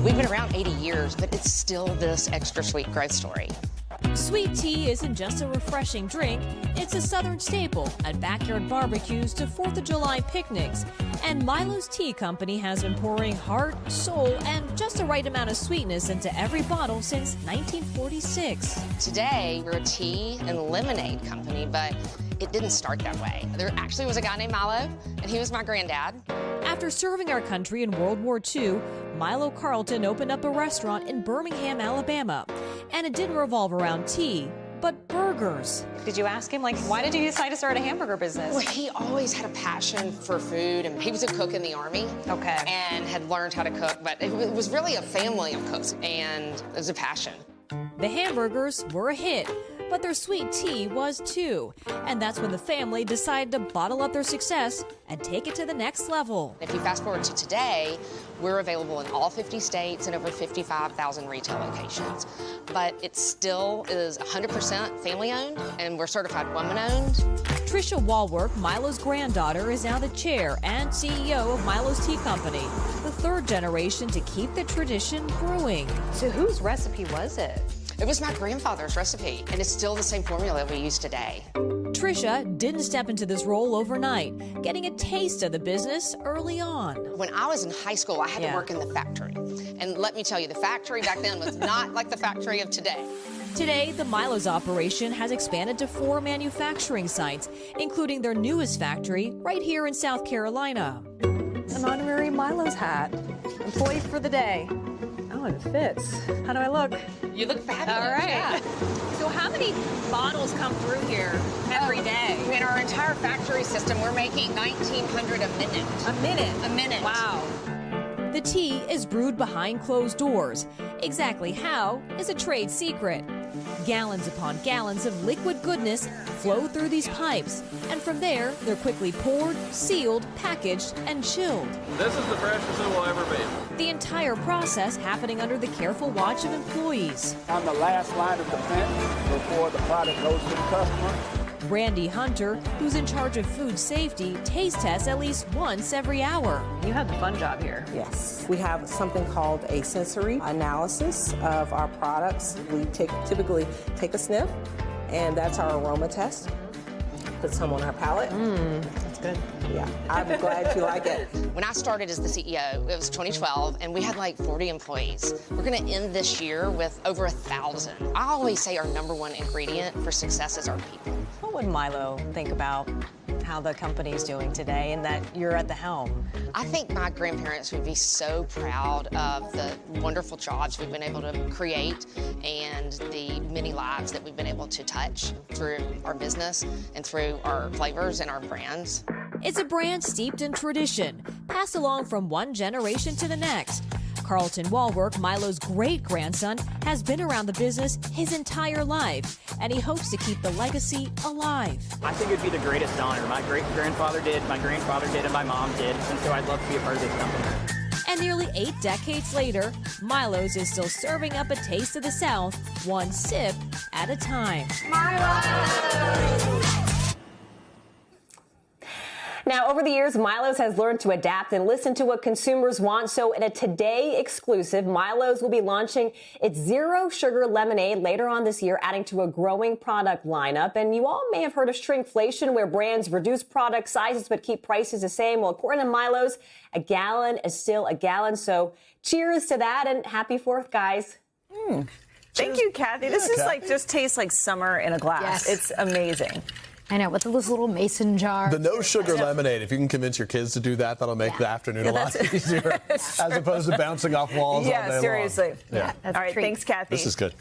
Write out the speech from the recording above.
We've been around 80 years, but it's still this extra sweet growth story. Sweet tea isn't just a refreshing drink, it's a Southern staple at backyard barbecues to 4th of July picnics. And Milo's Tea Company has been pouring heart, soul, and just the right amount of sweetness into every bottle since 1946. Today, we're a tea and lemonade company, but it didn't start that way. There actually was a guy named Milo, and he was my granddad. After serving our country in World War II, Milo Carlton opened up a restaurant in Birmingham, Alabama. And it didn't revolve around tea, but burgers. Did you ask him, like, why did you decide to start a hamburger business? Well, he always had a passion for food, and he was a cook in the Army. Okay. And had learned how to cook, but it was really a family of cooks, and it was a passion. The hamburgers were a hit, but their sweet tea was too. And that's when the family decided to bottle up their success and take it to the next level. If you fast forward to today, we're available in all 50 states and over 55,000 retail locations. But it still is 100% family-owned, and we're certified woman-owned. Tricia Wallwork, Milo's granddaughter, is now the chair and CEO of Milo's Tea Company, the third generation to keep the tradition brewing. So whose recipe was it? It was my grandfather's recipe, and it's still the same formula we use today. Tricia didn't step into this role overnight, getting a taste of the business early on. When I was in high school, I had to work in the factory. And let me tell you, the factory back then was not like the factory of today. Today, the Milo's operation has expanded to 4 manufacturing sites, including their newest factory right here in South Carolina. An honorary Milo's hat. Employee for the day. Oh, it fits. How do I look? You look fabulous. All right. Yeah. So how many bottles come through here every day? In our entire factory system, we're making 1,900 a minute. A minute? A minute. Wow. The tea is brewed behind closed doors. Exactly how is a trade secret. Gallons upon gallons of liquid goodness flow through these pipes, and from there, they're quickly poured, sealed, packaged, and chilled. This is the freshest it will ever be. The entire process happening under the careful watch of employees. On the last line of defense before the product goes to the customer. Brandy Hunter, who's in charge of food safety, taste tests at least once every hour. You have the fun job here. Yes, we have something called a sensory analysis of our products. We typically take a sniff, and that's our aroma test. Put some on our palate. That's good. Yeah, I'm glad you like it. When I started as the CEO, it was 2012, and we had like 40 employees. We're going to end this year with over 1,000. I always say our #1 ingredient for success is our people. What would Milo think about how the company's doing today and that you're at the helm? I think my grandparents would be so proud of the wonderful jobs we've been able to create and the many lives that we've been able to touch through our business and through our flavors and our brands. It's a brand steeped in tradition, passed along from one generation to the next. Carlton Wallwork, Milo's great-grandson, has been around the business his entire life, and he hopes to keep the legacy alive. I think it'd be the greatest honor. My great-grandfather did, my grandfather did, and my mom did, and so I'd love to be a part of this company. And nearly 8 decades later, Milo's is still serving up a taste of the South, one sip at a time. Now, over the years, Milo's has learned to adapt and listen to what consumers want. So in a Today exclusive, Milo's will be launching its zero sugar lemonade later on this year, adding to a growing product lineup. And you all may have heard of shrinkflation, where brands reduce product sizes but keep prices the same. Well, according to Milo's, a gallon is still a gallon. So cheers to that, and happy 4th, guys. Thank you, Kathy. This is like just tastes like summer in a glass. Yes. It's amazing. I know, with this little mason jar. The no sugar lemonade, if you can convince your kids to do that, that'll make the afternoon a lot easier as opposed to bouncing off walls all day long. Yeah, seriously. That's All right, thanks, Kathy. This is good.